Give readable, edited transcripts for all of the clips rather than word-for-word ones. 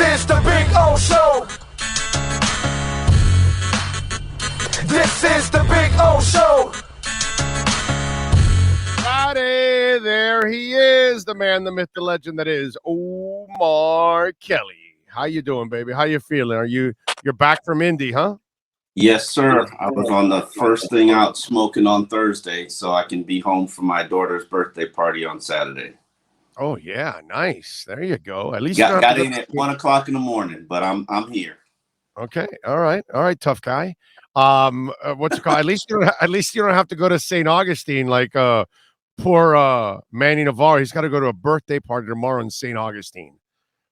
is the Big O Show. This is the Big O Show. Howdy, there he is, the man, the myth, the legend that is Omar Kelly. How you doing, baby? How you feeling? You're back from Indy, huh? Yes, sir. I was on the first thing out smoking on Thursday, so I can be home for my daughter's birthday party on Saturday. Oh yeah, nice. There you go. At least got in at 1 o'clock in the morning, but I'm here. Okay, all right, tough guy. What's it called? At least you don't have to go to St. Augustine like poor Manny Navarro. He's got to go to a birthday party tomorrow in St. Augustine.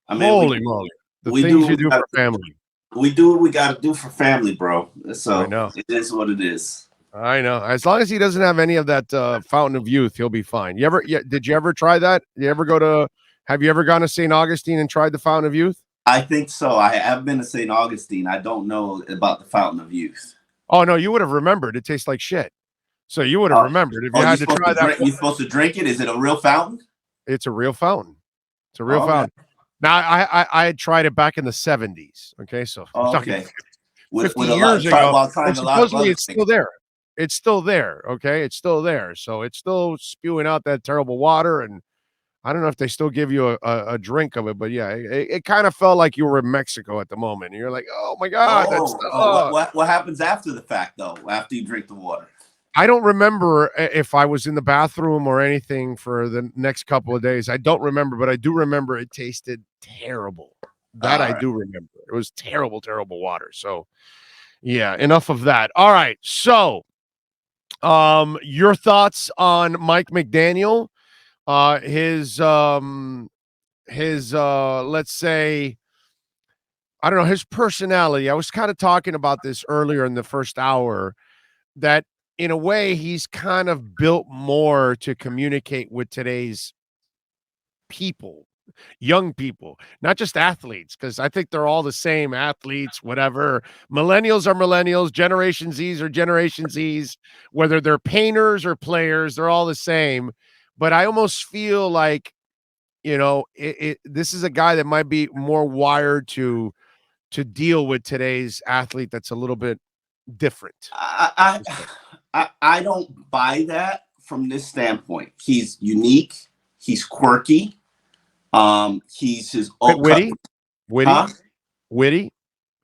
I mean, holy moly, the things you do for family. We do what we got to do for family, bro. So I know. It is what it is. I know. As long as he doesn't have any of that Fountain of Youth, he'll be fine. Did you ever try that? Have you ever gone to St. Augustine and tried the Fountain of Youth? I think so. I have been to St. Augustine. I don't know about the Fountain of Youth. Oh, no, you would have remembered. It tastes like shit. So you would have remembered if you had to try that. You're supposed to drink it? Is it a real fountain? It's a real fountain. It's a real fountain. Now, I had tried it back in the 70s. Okay, so okay. 50 years ago. Supposedly it's still there. It's still there. Okay, it's still there. So it's still spewing out that terrible water, and I don't know if they still give you a drink of it, but yeah, it kind of felt like you were in Mexico at the moment. And you're like, oh my god, what happens after the fact though? After you drink the water? I don't remember if I was in the bathroom or anything for the next couple of days. I don't remember, but I do remember it tasted terrible. That I do remember. It was terrible, terrible water. So, yeah, enough of that. All right. So, your thoughts on Mike McDaniel? His let's say, I don't know, his personality. I was kind of talking about this earlier in the first hour, that in a way, he's kind of built more to communicate with today's people, young people, not just athletes, because I think they're all the same athletes, whatever. Millennials are millennials, Generation Zs are Generation Zs, whether they're painters or players, they're all the same. But I almost feel like, this is a guy that might be more wired to deal with today's athlete that's a little bit different. I don't buy that from this standpoint. He's unique. He's quirky. He's his own witty.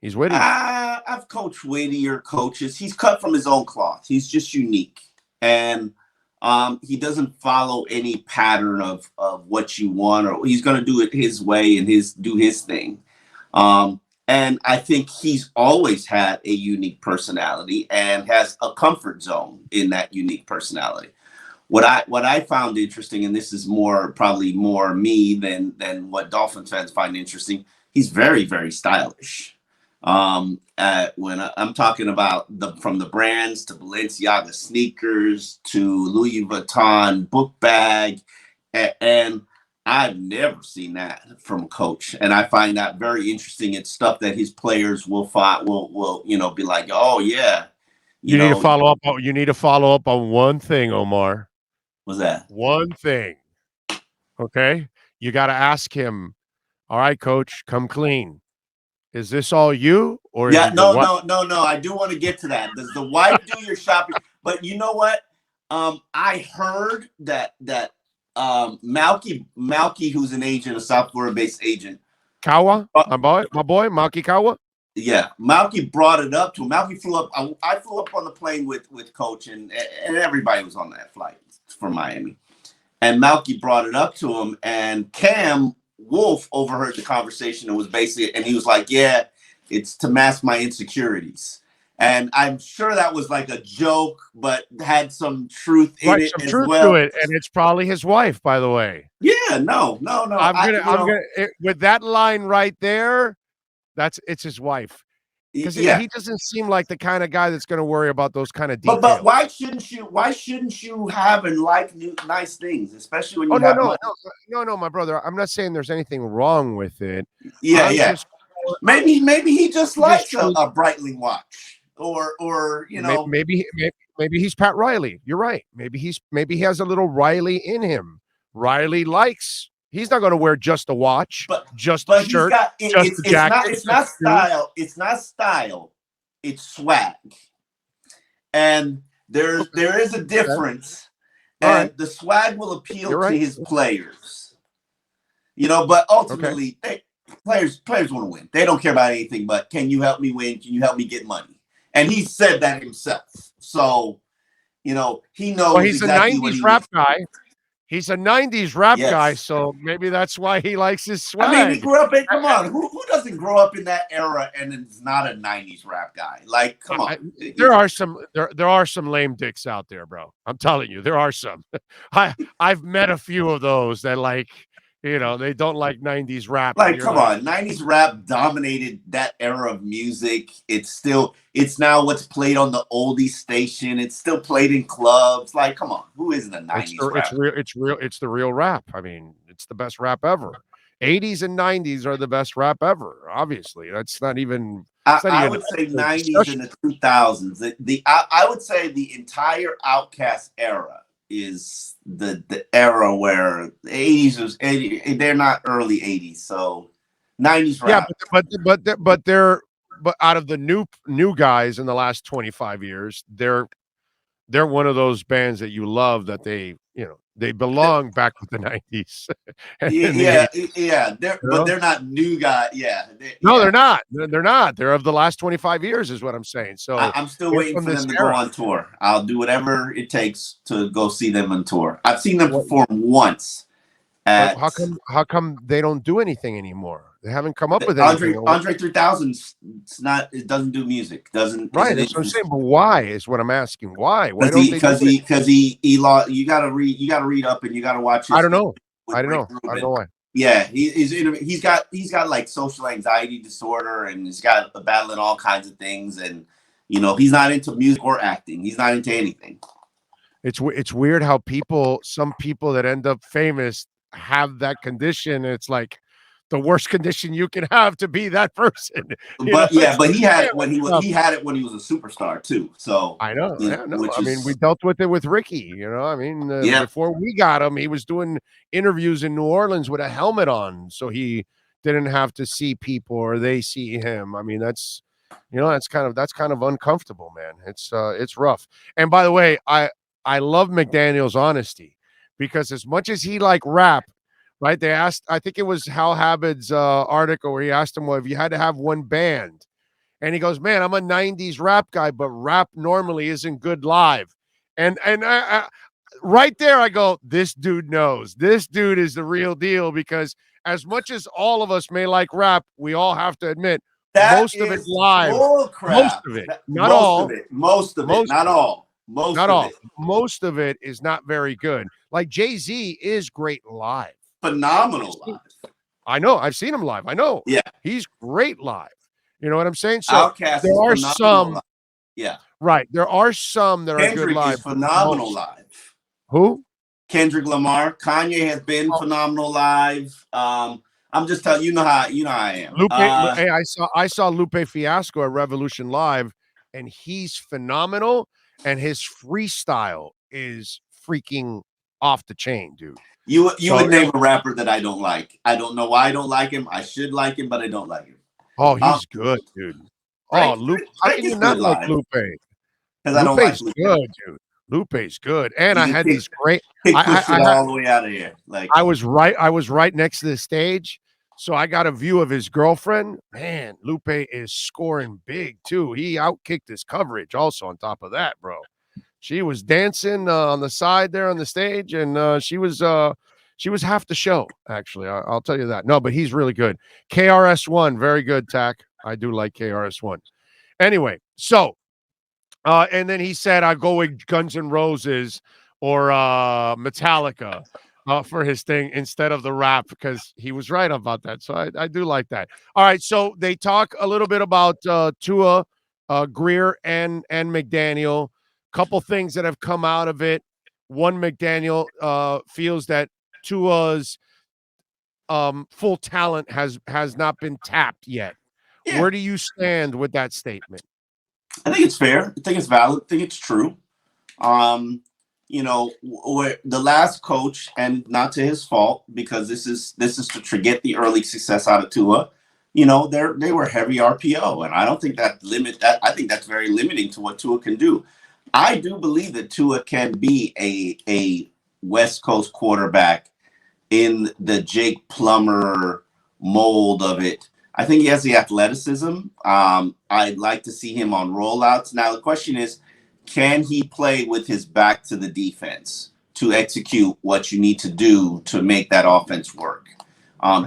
He's witty. I've coached wittier coaches. He's cut from his own cloth. He's just unique, and he doesn't follow any pattern of what you want, or he's going to do it his way and do his thing. And I think he's always had a unique personality and has a comfort zone in that unique personality. What I found interesting, and this is probably more me than what Dolphins fans find interesting, he's very, very stylish. When I'm talking about from the brands to Balenciaga sneakers to Louis Vuitton book bag, and I've never seen that from a coach, and I find that very interesting. It's stuff that his players will be like, oh yeah. You need to follow up. You need to follow up on one thing, Omar. What's that? One thing. Okay, you got to ask him. All right, coach, come clean. Is this all you? Or no. I do want to get to that. Does the wife do your shopping? But you know what? I heard that Malky, who's an agent, a South Florida-based agent. Kawa, my boy, Malky Kawa. Yeah, Malky brought it up to him. Malky flew up. I flew up on the plane with Coach, and everybody was on that flight from Miami. And Malky brought it up to him, and Cam Wolf overheard the conversation and he was like, yeah, it's to mask my insecurities. And I'm sure that was like a joke, but had some truth in it as well. To it, and it's probably his wife, by the way. Yeah, no. I'm gonna with that line right there. It's his wife. Because he doesn't seem like the kind of guy that's going to worry about those kind of details. But why shouldn't you have and like nice things, especially when you No, my brother. I'm not saying there's anything wrong with it. Yeah. Maybe he just likes a Breitling watch, or maybe he's Pat Riley. You're right. Maybe he has a little Riley in him. Riley likes He's not going to wear just a watch, just a but shirt, he's just a jacket. it's not style. It's not style. It's swag. And there is a difference. And the swag will appeal to his players. You know, but ultimately, players want to win. They don't care about anything but, can you help me win? Can you help me get money? And he said that himself. So, you know, he knows he's exactly a 90s what he rap guy. He's a 90s rap guy, Yes. so maybe that's why he likes his swag. I mean, he grew up in, come on, who doesn't grow up in that era and is not a 90s rap guy? Like, come on. There are some lame dicks out there, bro. I'm telling you, there are some. I've met a few of those that, like, you know, they don't like 90s rap. Like, come on, 90s rap dominated that era of music. It's now what's played on the oldie station. It's still played in clubs. Like, come on, who isn't a 90s rap? It's the real rap. I mean, it's the best rap ever. 80s and 90s are the best rap ever. Obviously, that's not even. I would say 90s and the 2000s. I would say the entire Outkast era is the era where the 80s was. They're not early 80s, so 90s rap. Yeah, but out of the new guys in the last 25 years, they're one of those bands that you love, that they belong back with the 90s. But they're not new guys. Yeah. They're not. They're not. They're of the last 25 years is what I'm saying. So I'm still waiting for them to go on tour. I'll do whatever it takes to go see them on tour. I've seen them perform once. How come they don't do anything anymore? They haven't come up with anything. Andre 3000, it doesn't do music. Doesn't. Right. That's what I'm saying. But why is what I'm asking. Why? Because he lost. You gotta read up and you gotta watch. I don't know why. Yeah, he's got like social anxiety disorder, and he's got a battle in all kinds of things, and you know, he's not into music or acting. He's not into anything. It's weird how some people that end up famous have that condition. It's like the worst condition you can have to be that person. But he had it when he was a superstar too. So I know. I mean, we dealt with it with Ricky. You know, I mean, before we got him, he was doing interviews in New Orleans with a helmet on, so he didn't have to see people or they see him. I mean, that's kind of uncomfortable, man. It's rough. And by the way, I love McDaniel's honesty, because as much as he like rap. Right, they asked, I think it was Hal Habib's article where he asked him, well, if you had to have one band, and he goes, man, I'm a 90s rap guy, but rap normally isn't good live. And I right there, I go, this dude knows. This dude is the real deal, because as much as all of us may like rap, we all have to admit most of it live. Most of it, not all. Most of it, not all. Most of it is not very good. Like Jay-Z is great live. Phenomenal live. I know. I've seen him live. I know. Yeah. He's great live. You know what I'm saying? So Outkast there are some. Live. Yeah. Right. There are some that Kendrick are good live. Is phenomenal live. Who? Kendrick Lamar. Kanye has been phenomenal live. I'm just telling you, how I am. Lupe, hey, I saw Lupe Fiasco at Revolution Live, and he's phenomenal, and his freestyle is freaking off the chain, dude. You would name a rapper that I don't like. I don't know why I don't like him. I should like him, but I don't like him. Oh, he's good, dude. Lupe. How can you not like Lupe? Because I don't like Lupe. Good, dude. Lupe's good. And I had these great. I all the way out of here. Like, I was right next to the stage, so I got a view of his girlfriend. Man, Lupe is scoring big too. He outkicked his coverage also on top of that, bro. She was dancing on the side there on the stage, and she was half the show, actually. I'll tell you that. No, but he's really good. KRS-One, very good, Tack. I do like KRS-One. Anyway, so, and then he said, I'll go with Guns N' Roses or Metallica for his thing instead of the rap, because he was right about that. So I do like that. All right, so they talk a little bit about Tua, Greer, and McDaniel. Couple things that have come out of it. One, McDaniel feels that Tua's full talent has not been tapped yet. Yeah. Where do you stand with that statement? I think it's fair. I think it's valid. I think it's true. where the last coach, and not to his fault, because this is to get the early success out of Tua. They were heavy RPO, and I don't think that limit that. I think that's very limiting to what Tua can do. I do believe that Tua can be a West Coast quarterback in the Jake Plummer mold of it. I think he has the athleticism. I'd like to see him on rollouts. Now the question is, can he play with his back to the defense to execute what you need to do to make that offense work?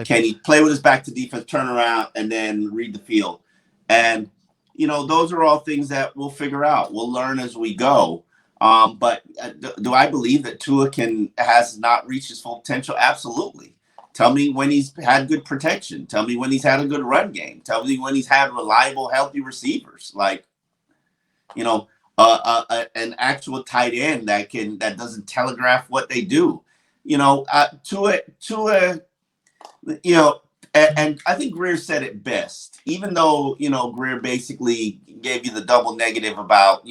Can he play with his back to defense, turn around, and then read the field? And, those are all things that we'll figure out. We'll learn as we go. But do I believe that Tua has not reached his full potential? Absolutely. Tell me when he's had good protection. Tell me when he's had a good run game. Tell me when he's had reliable, healthy receivers. Like, an actual tight end that doesn't telegraph what they do. Tua, and I think Greer said it best. Even though Greer basically gave you the double negative about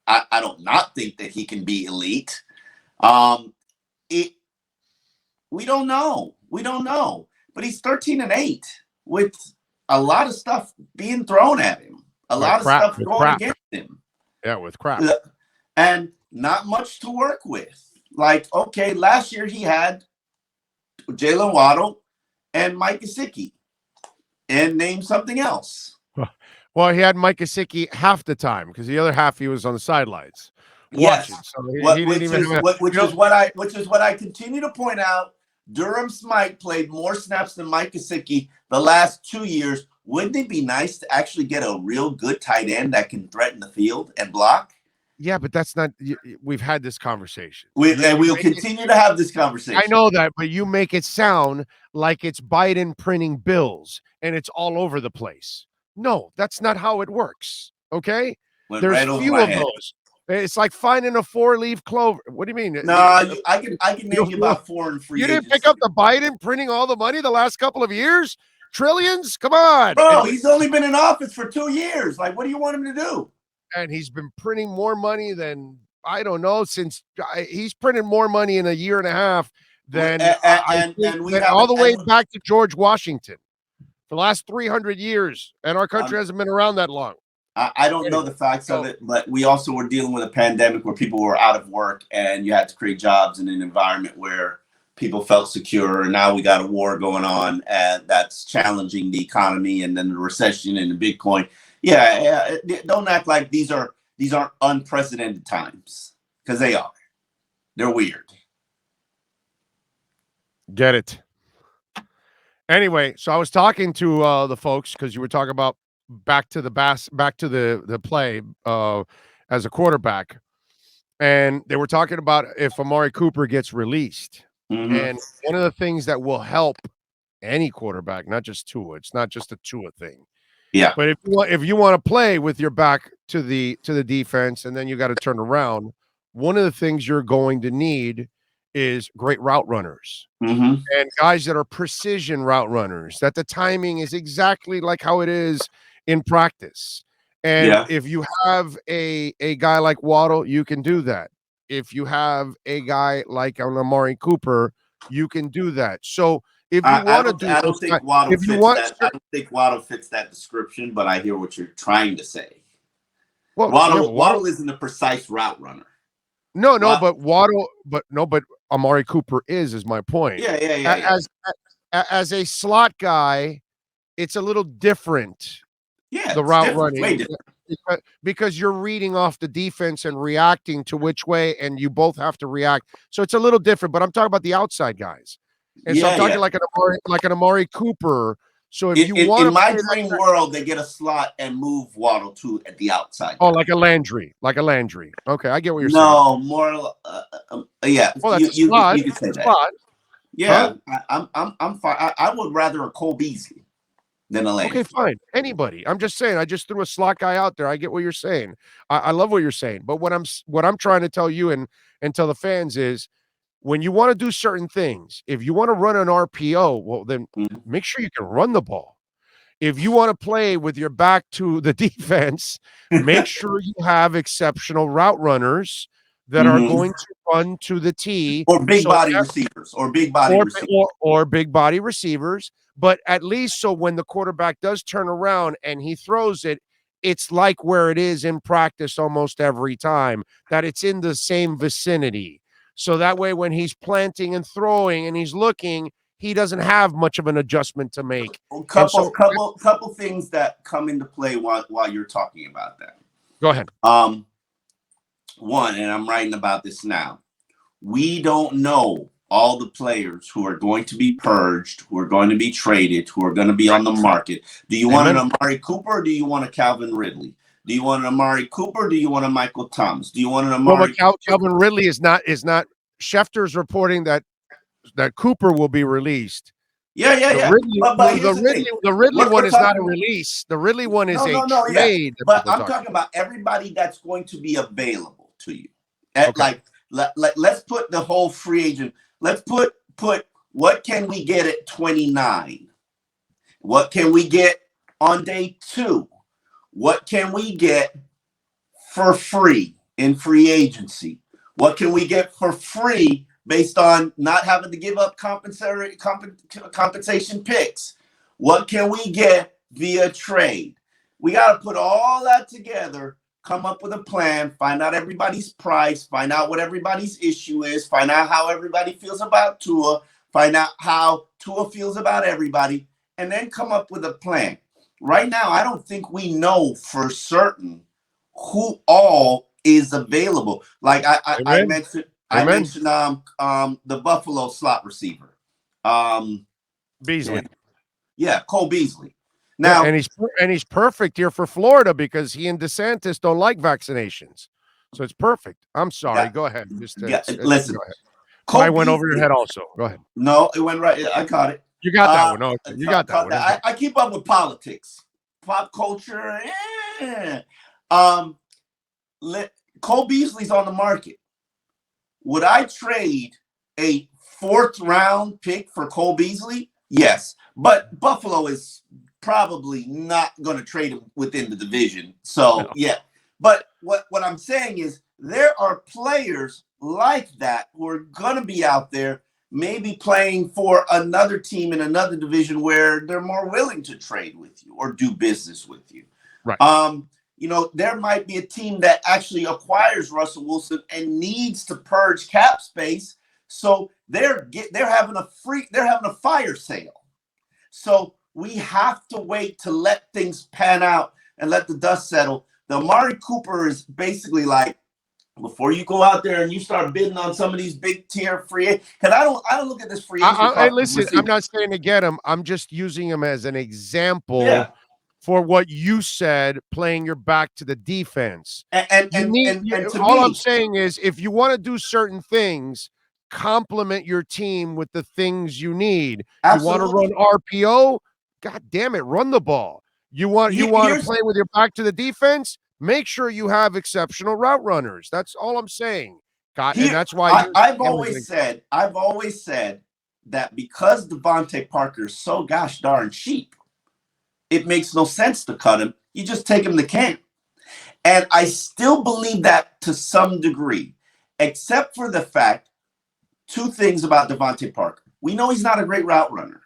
I don't not think that he can be elite. We don't know. But he's 13-8 with a lot of stuff being thrown at him. A lot of stuff going against him. Yeah, with crap. And not much to work with. Like, okay, last year he had Jalen Waddle and Mike Gesicki. And name something else. Well, he had Mike Gesicki half the time because the other half he was on the sidelines. Yes. So which is what I continue to point out. Durham Smythe played more snaps than Mike Gesicki the last 2 years. Wouldn't it be nice to actually get a real good tight end that can threaten the field and block? Yeah, but that's not. We've had this conversation. We'll continue to have this conversation. I know that, but you make it sound like it's Biden printing bills and it's all over the place. No, that's not how it works. Okay, there's few of those. It's like finding a 4-leaf clover. What do you mean? No, I can name you about 4 and free. You didn't pick up the Biden printing all the money the last couple of years? Trillions? Come on. Bro, he's only been in office for 2 years. Like, what do you want him to do? And he's been printing more money than, I don't know, since he's printed more money in a year and a half than all the way back to George Washington for the last 300 years. And our country hasn't been around that long. I don't know the facts of it, but we also were dealing with a pandemic where people were out of work and you had to create jobs in an environment where people felt secure. And now we got a war going on and that's challenging the economy, and then the recession and the Bitcoin. Yeah, don't act like these aren't unprecedented times, because they are. They're weird. Get it. Anyway, so I was talking to the folks because you were talking about back to the play as a quarterback, and they were talking about if Amari Cooper gets released. Mm-hmm. And one of the things that will help any quarterback, not just Tua, it's not just a Tua thing. Yeah. But if you want to play with your back to the defense and then you got to turn around, one of the things you're going to need is great route runners. Mm-hmm. And guys that are precision route runners, that the timing is exactly like how it is in practice. And if you have a guy like Waddle, you can do that. If you have a guy like Amari Cooper, you can do that. So if you want to do, I don't think Waddle fits that description, but I hear what you're trying to say. Well, Waddle isn't a precise route runner. No, but Amari Cooper is my point. Yeah. As a slot guy, it's a little different. Yeah, the route running, because you're reading off the defense and reacting to which way, and you both have to react. So it's a little different. But I'm talking about the outside guys, and so I'm talking like an Amari Cooper. So if you want in my dream world, they get a slot and move Waddle to at the outside. Oh, like a Landry. Okay, I get what you're saying. No, more. Yeah. Well, that's you can say that. Yeah, huh? I'm fine. I would rather a Cole Beasley than a Landry. Okay, fine. Anybody. I'm just saying. I just threw a slot guy out there. I get what you're saying. I love what you're saying. But what I'm trying to tell you and tell the fans is, when you want to do certain things, if you want to run an RPO, well, then make sure you can run the ball. If you want to play with your back to the defense, make sure you have exceptional route runners that are going to run to the T, or big body receivers, or big body receivers. But at least so when the quarterback does turn around and he throws it, it's like where it is in practice almost every time, that it's in the same vicinity. So that way, when he's planting and throwing and he's looking, he doesn't have much of an adjustment to make. Couple things that come into play while you're talking about that. Go ahead. One, and I'm writing about this now. We don't know all the players who are going to be purged, who are going to be traded, who are going to be on the market. Do you want an Amari Cooper or do you want a Calvin Ridley? Do you want an Amari Cooper or do you want a Michael Thomas? Do you want an Amari Calvin Ridley is not Schefter's reporting that Cooper will be released. Yeah. The Ridley one is not a release. The Ridley one is a trade. Yeah. But I'm talking about everybody that's going to be available to you. Let's put the whole free agent. Let's put what can we get at 29? What can we get on day 2? What can we get for free in free agency? What can we get for free based on not having to give up compensation picks? What can we get via trade? We got to put all that together, come up with a plan, find out everybody's price, find out what everybody's issue is, find out how everybody feels about Tua, find out how Tua feels about everybody, and then come up with a plan. Right now, I don't think we know for certain who all is available. Like I mentioned the Buffalo slot receiver. Beasley. Yeah, Cole Beasley. Now, and he's perfect here for Florida because he and DeSantis don't like vaccinations, so it's perfect. I'm sorry. Go ahead. Listen. Go ahead. I went over your head also. Go ahead. No, it went right. I caught it. You got that one. No, you got that one. I keep up with politics, pop culture. Cole Beasley's on the market. Would I trade a 4th round pick for Cole Beasley? Yes, but Buffalo is probably not going to trade him within the division. So, yeah. But what I'm saying is there are players like that who are going to be out there maybe playing for another team in another division where they're more willing to trade with you or do business with you. Right. There might be a team that actually acquires Russell Wilson and needs to purge cap space. So they're having a fire sale. So we have to wait to let things pan out and let the dust settle. The Amari Cooper is basically like, before you go out there and you start bidding on some of these big tier free agents, because I don't look at this free agent. Hey, listen, I'm not saying to get him. I'm just using him as an example for what you said, playing your back to the defense. I'm saying is, if you want to do certain things, complement your team with the things you need. Absolutely. You want to run RPO? God damn it, run the ball. You want to play with your back to the defense? Make sure you have exceptional route runners. That's all I'm saying. And that's why I've always said that because Devontae Parker is so gosh darn cheap, it makes no sense to cut him. You just take him to camp. And I still believe that to some degree, except for the fact, 2 things about Devontae Parker. We know he's not a great route runner.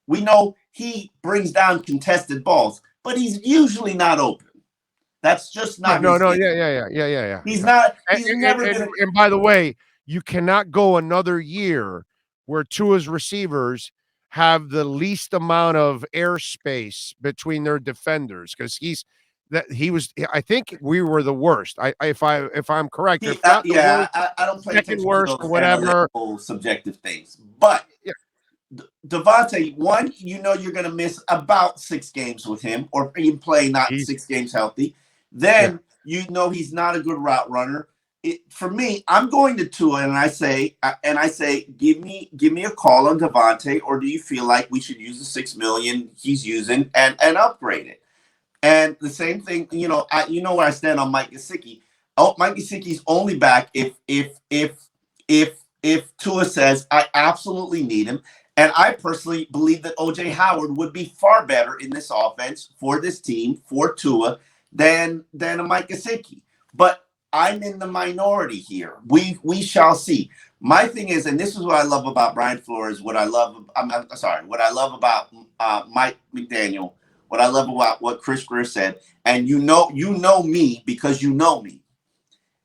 We know he brings down contested balls, but he's usually not open. That's just not. Yeah. He's not. He's never been. And by the way, you cannot go another year where Tua's receivers have the least amount of airspace between their defenders because he was. I think we were the worst. If I'm correct, I don't play second worst or whatever. Subjective things, but Devontae, one, you're going to miss about 6 games with him, or you play not 6 games healthy. Then he's not a good route runner. For me, I'm going to Tua and I say, give me a call on Devontae, or do you feel like we should use the $6 million he's using and upgrade it? And the same thing, where I stand on Mike Gesicki. Oh, Mike Gesicki's only back if Tua says I absolutely need him. And I personally believe that O.J. Howard would be far better in this offense for this team, for Tua, than a Mike Gesicki. But I'm in the minority here. We shall see. My thing is, and this is what I love about Brian Flores. What I love, I'm sorry. What I love about Mike McDaniel. What I love about what Chris Greer said, and you know me because you know me.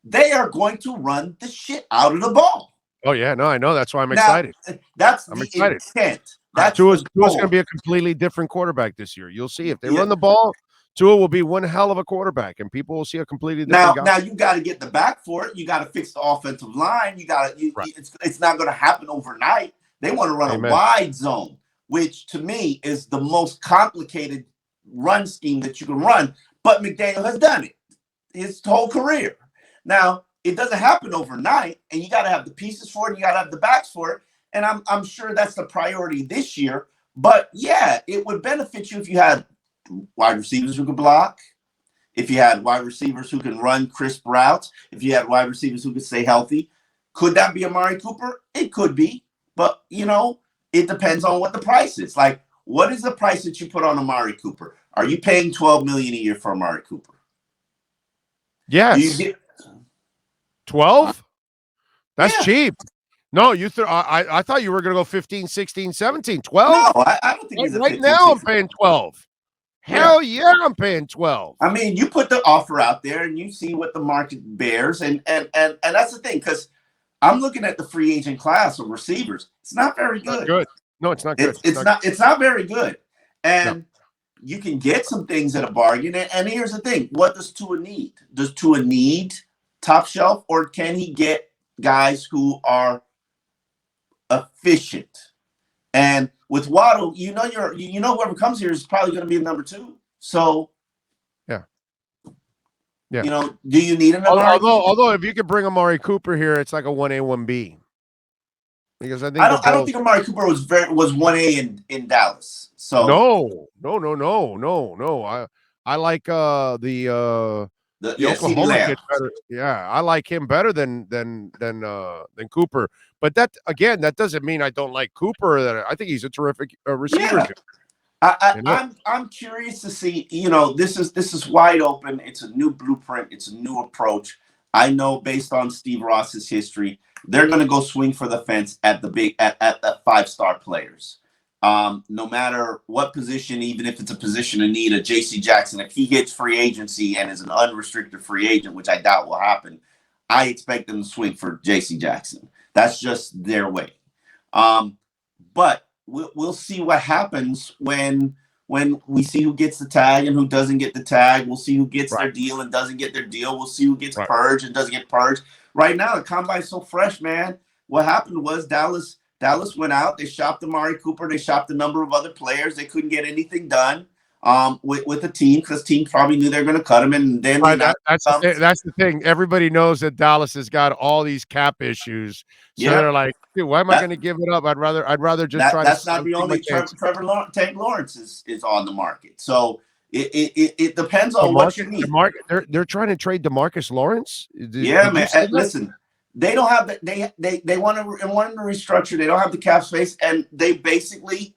They are going to run the shit out of the ball. Oh yeah, no, I know. That's why I'm excited. That's I'm the excited. intent. That's Tua's going to be a completely different quarterback this year. You'll see if they run the ball. Tua will be one hell of a quarterback, and people will see a completely different guy. Now you got to get the back for it. You got to fix the offensive line. It's not going to happen overnight. They want to run a wide zone, which to me is the most complicated run scheme that you can run. But McDaniel has done it his whole career. Now it doesn't happen overnight, and you got to have the pieces for it. You got to have the backs for it, and I'm sure that's the priority this year. But yeah, it would benefit you if you had wide receivers who could block, if you had wide receivers who can run crisp routes, if you had wide receivers who could stay healthy. Could that be Amari Cooper? It could be, but it depends on what the price is. Like, what is the price that you put on Amari Cooper? Are you paying $12 million a year for Amari Cooper? Yes. 12? That's cheap. No, I thought you were going to go 15, 16, 17, 12. No, I don't think he's a 15, now 16. I'm paying 12. Hell yeah, I'm paying 12. I mean, you put the offer out there and you see what the market bears, and that's the thing, because I'm looking at the free agent class of receivers. It's not very good. No, it's not good. It's not very good. And you can get some things at a bargain. And here's the thing: what does Tua need? Does Tua need top shelf, or can he get guys who are efficient? And with Waddle, whoever comes here is probably going to be a number 2. So, yeah. Do you need another? Although if you could bring Amari Cooper here, it's like a 1A, 1B. Because I don't think Amari Cooper was 1A in Dallas. So no. I like the Oklahoma kid better. Yeah, I like him better than Cooper. But that doesn't mean I don't like Cooper. That I think he's a terrific receiver. Yeah. I'm curious to see. This is wide open. It's a new blueprint. It's a new approach. I know based on Steve Ross's history, they're going to go swing for the fence at the 5-star players. No matter what position, even if it's a position of need, a J.C. Jackson, if he hits free agency and is an unrestricted free agent, which I doubt will happen, I expect them to swing for J.C. Jackson. That's just their way. But we'll see what happens when we see who gets the tag and who doesn't get the tag. We'll see who gets their deal and doesn't get their deal. We'll see who gets purged and doesn't get purged. Right now, the combine's so fresh, man. What happened was Dallas went out. They shopped Amari Cooper. They shopped a number of other players. They couldn't get anything done with the team because team probably knew they were going to cut him. And then that's the thing. Everybody knows that Dallas has got all these cap issues. So they're like, dude, why am I going to give it up? I'd rather just try. That's not the only Tank Lawrence is on the market. So it depends on what you need. They're trying to trade DeMarcus Lawrence. Man. Listen. They don't have they want to restructure. They don't have the cap space, and they basically,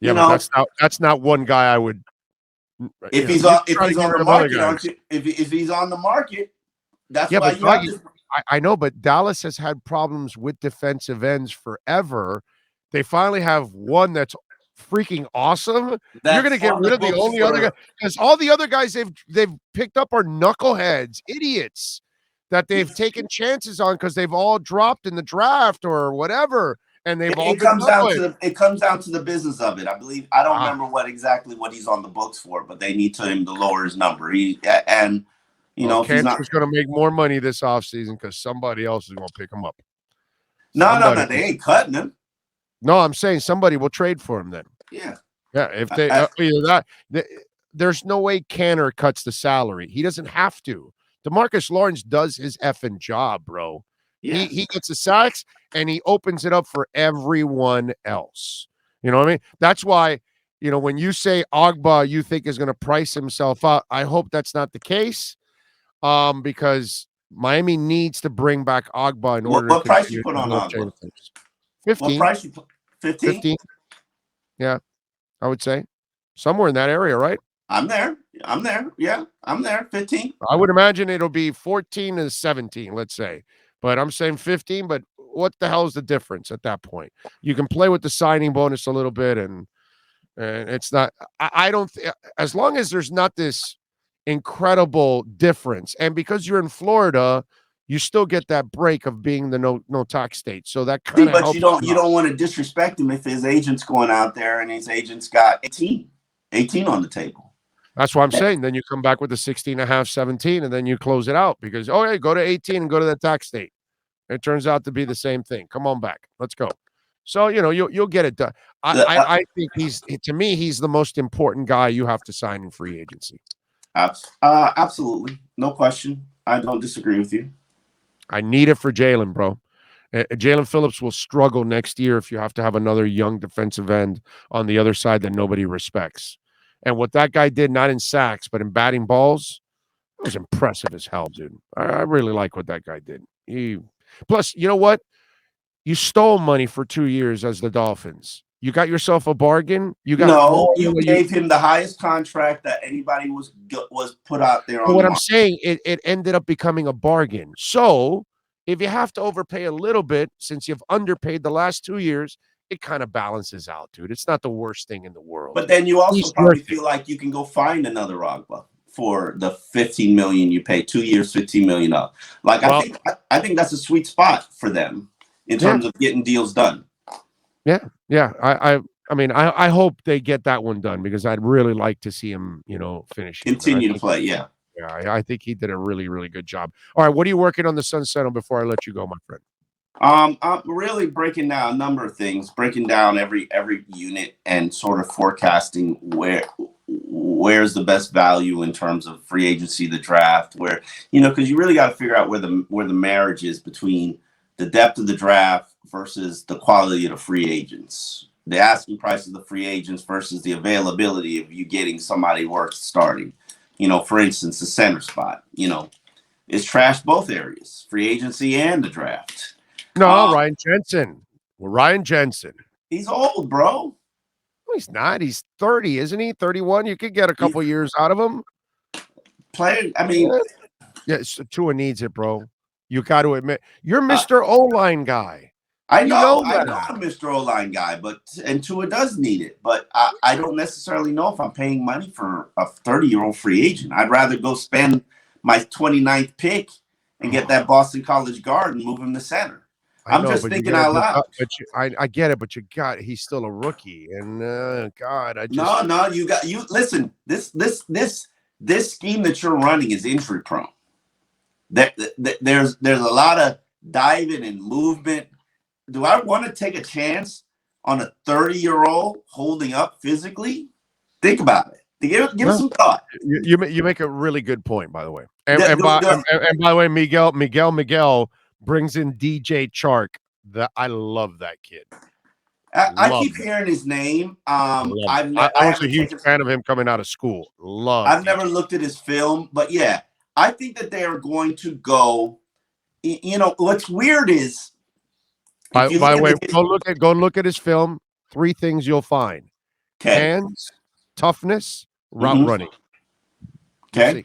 that's not one guy I would. If he's on the market, if he's on the market, that's why you have to. I know, but Dallas has had problems with defensive ends forever. They finally have one that's freaking awesome. You're going to get rid of the only other guy because all the other guys they've picked up are knuckleheads, idiots that they've taken chances on because they've all dropped in the draft or whatever, and they've all. It comes down to the business of it. I believe I don't remember what he's on the books for, but they need him to lower his number. Kansas is going to make more money this offseason because somebody else is going to pick him up. No, they ain't cutting him. No, I'm saying somebody will trade for him then. Yeah. If they there's no way Canner cuts the salary. He doesn't have to. DeMarcus Lawrence does his effing job, bro. Yeah. He gets the sacks and he opens it up for everyone else. You know what I mean? That's why, when you say Ogba, you think is going to price himself out. I hope that's not the case, because Miami needs to bring back Ogba in order. What price you put on Ogba? 15. What price you put? 15? Yeah, I would say somewhere in that area, right? I'm there. I'm there. Yeah, I'm there. 15. I would imagine it'll be 14 to 17, let's say. But I'm saying 15, but what the hell is the difference at that point? You can play with the signing bonus a little bit, and it's not I don't as long as there's not this incredible difference. And because you're in Florida, you still get that break of being the no tax state. So that kind of But helps. you don't want to disrespect him if his agent's going out there and his agent's got 18 on the table. That's why I'm saying then you come back with the 16 and a half, 17, and then you close it out because, oh, yeah, go to 18 and go to the tax state. It turns out to be the same thing. Come on back. Let's go. So, you'll get it done. I think to me, he's the most important guy you have to sign in free agency. Absolutely. No question. I don't disagree with you. I need it for Jalen, bro. Jalen Phillips will struggle next year if you have to have another young defensive end on the other side that nobody respects. And what that guy did, not in sacks, but in batting balls, it was impressive as hell, dude. I really like what that guy did. Plus, you know what? You stole money for 2 years as the Dolphins. You got yourself a bargain. You gave him the highest contract that anybody was put out there. But what I'm saying, it ended up becoming a bargain. So if you have to overpay a little bit, since you've underpaid the last 2 years, it kind of balances out, dude. It's not the worst thing in the world. But then you also probably feel like you can go find another Rogba for the $15 million you pay, 2 years, $15 million. Like, I think that's a sweet spot for them in terms of getting deals done. Yeah. I mean, I hope they get that one done because I'd really like to see him, finish. Continue to play, yeah. Yeah, I think he did a really, really good job. All right, what are you working on the Sunset on before I let you go, my friend? I'm really breaking down a number of things, breaking down every unit and sort of forecasting where's the best value in terms of free agency, the draft, where, because you really got to figure out where the marriage is between the depth of the draft versus the quality of the free agents, the asking price of the free agents versus the availability of you getting somebody worth starting. For instance, the center spot, is trashed both areas, free agency and the draft. No, Ryan Jensen. Well, Ryan Jensen. He's old, bro. No, he's not. He's 30, isn't he? 31. You could get a couple years out of him. Tua needs it, bro. You got to admit, you're Mr. O-line guy. I know I'm Mr. O-line guy, and Tua does need it. But I don't necessarily know if I'm paying money for a 30-year-old free agent. I'd rather go spend my 29th pick and get that Boston College guard and move him to center. I'm just thinking out loud. I get it, but he's still a rookie, and listen. This scheme that you're running is injury prone. There's a lot of diving and movement. Do I want to take a chance on a 30-year-old holding up physically? Think about it. Give it some thought. You make a really good point, by the way. And by the way, Miguel brings in DJ Chark. I love that kid. I keep hearing his name. I was a huge fan of him coming out of school. I've never looked at his film, but yeah, I think that they are going to go. What's weird is. By the way, go look at his film. 3 things you'll find: hands, toughness, route running. Okay,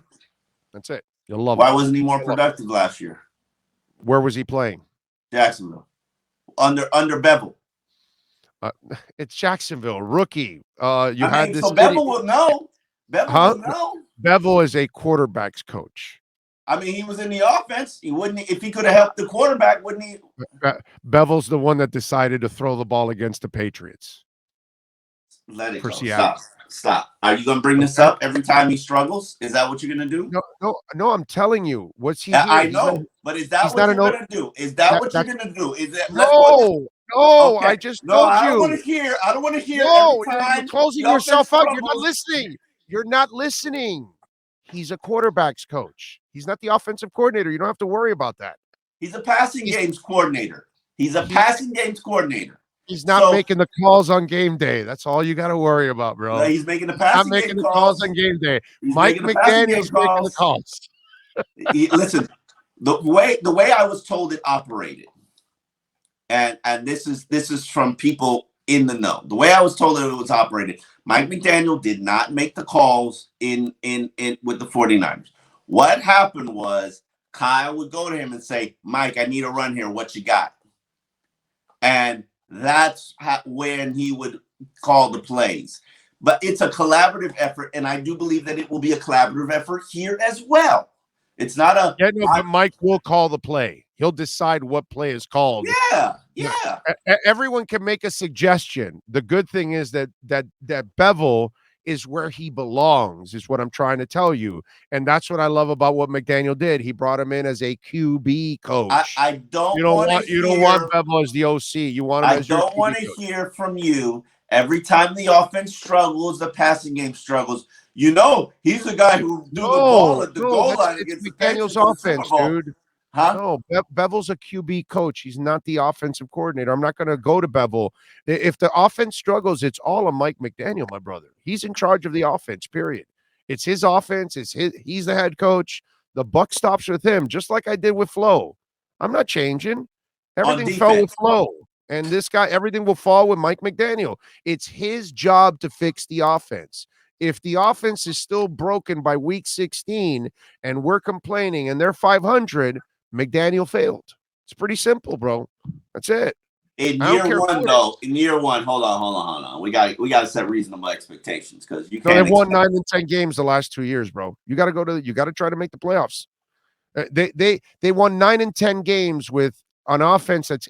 that's it. You'll love. Why wasn't he more productive last year? Where was he playing? Jacksonville, under Bevel. It's Jacksonville, rookie. Bevel will know. Bevel will know. Bevel is a quarterback's coach. I mean, he was in the offense. He wouldn't, if he could have helped the quarterback, wouldn't he? Bevel's the one that decided to throw the ball against the Patriots. Let it go. Stop. Are you going to bring this up every time he struggles? Is that what you're going to do? No. I'm telling you. What's he? I know, but is that what you're going to do? Is that what you're going to do? Is that no? Okay. I just told you. I don't want to hear. No, you're closing yourself up. You're not listening. You're not listening. He's a quarterback's coach. He's not the offensive coordinator. You don't have to worry about that. He's a passing games coordinator. He's not making the calls on game day. That's all you got to worry about, bro. No, he's making the passing game calls. Not making the calls on game day. Mike McDaniel's making the calls. Listen, the way I was told it operated, and this is from people in the know. The way I was told it was operated, Mike McDaniel did not make the calls in with the 49ers. What happened was Kyle would go to him and say, Mike, I need a run here. What you got? And that's when he would call the plays. But it's a collaborative effort, and I do believe that it will be a collaborative effort here as well. It's not a but Mike will call the play. He'll decide what play is called. Yeah. Everyone can make a suggestion. The good thing is that Bevel is where he belongs, is what I'm trying to tell you. And that's what I love about what McDaniel did. He brought him in as a QB coach. I don't you don't want Bevel as the OC. You want him as your QB coach. I don't want to hear from you every time the offense struggles, the passing game struggles. You know, he's the guy who do the ball at the goal line against McDaniel's offense, dude. Huh? No, Bevel's a QB coach. He's not the offensive coordinator. I'm not going to go to Bevel. If the offense struggles, it's all on Mike McDaniel, my brother. He's in charge of the offense, period. It's his offense. He's the head coach. The buck stops with him, just like I did with Flo. I'm not changing. Everything fell with Flo. And this guy, everything will fall with Mike McDaniel. It's his job to fix the offense. If the offense is still broken by week 16 and we're complaining and they're 500, McDaniel failed. It's pretty simple, bro. That's it. In year one, hold on. We got to set reasonable expectations because you can't. They've won 9 and 10 games the last 2 years, bro. You got to try to make the playoffs. They won 9 and 10 games with an offense that's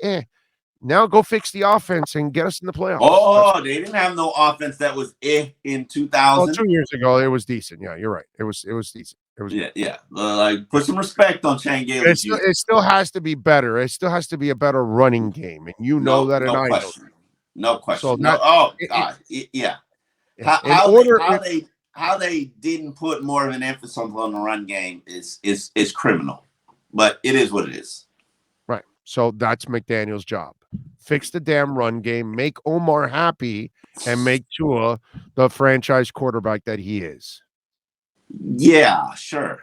Now go fix the offense and get us in the playoffs. Oh, they didn't have no offense that was in 2000. 2 years ago, it was decent. Yeah, you're right. It was decent. It was like put some respect on Chang Gailey. It still has to be better. It still has to be a better running game, and you know that, and I know. No question. So yeah. How they didn't put more of an emphasis on the run game is criminal, but it is what it is. Right. So that's McDaniel's job. Fix the damn run game, make Omar happy, and make Tua the franchise quarterback that he is. Yeah, sure.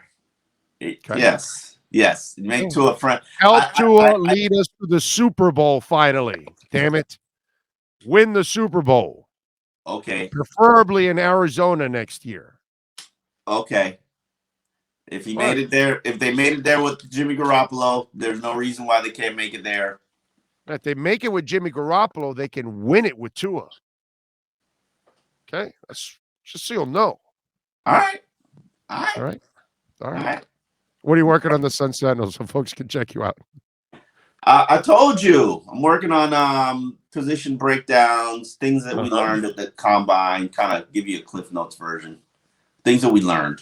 Okay. Yes. Make Tua friend. Help Tua lead us to the Super Bowl finally. Damn it. Win the Super Bowl. Okay. Preferably in Arizona next year. Okay. If they made it there with Jimmy Garoppolo, there's no reason why they can't make it there. If they make it with Jimmy Garoppolo, they can win it with Tua. Okay? That's just so you'll know. All right. What are you working on the Sun Sentinel so folks can check you out? I told you I'm working on position breakdowns, things that we learned at the combine, kind of give you a Cliff Notes version. Things that we learned.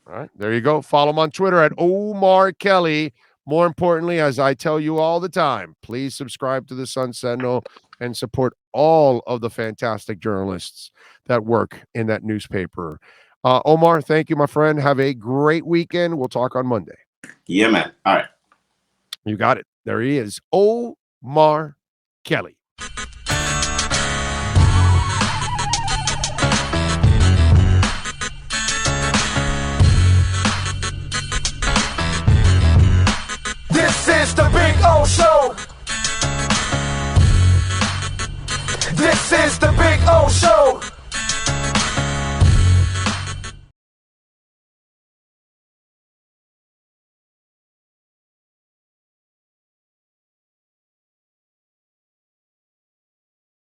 All right, there you go. Follow him on Twitter at Omar Kelly. More importantly, as I tell you all the time, please subscribe to the Sun Sentinel and support all of the fantastic journalists that work in that newspaper. Omar, thank you, my friend. Have a great weekend. We'll talk on Monday. Yeah, man. All right. You got it. There he is. Omar Kelly.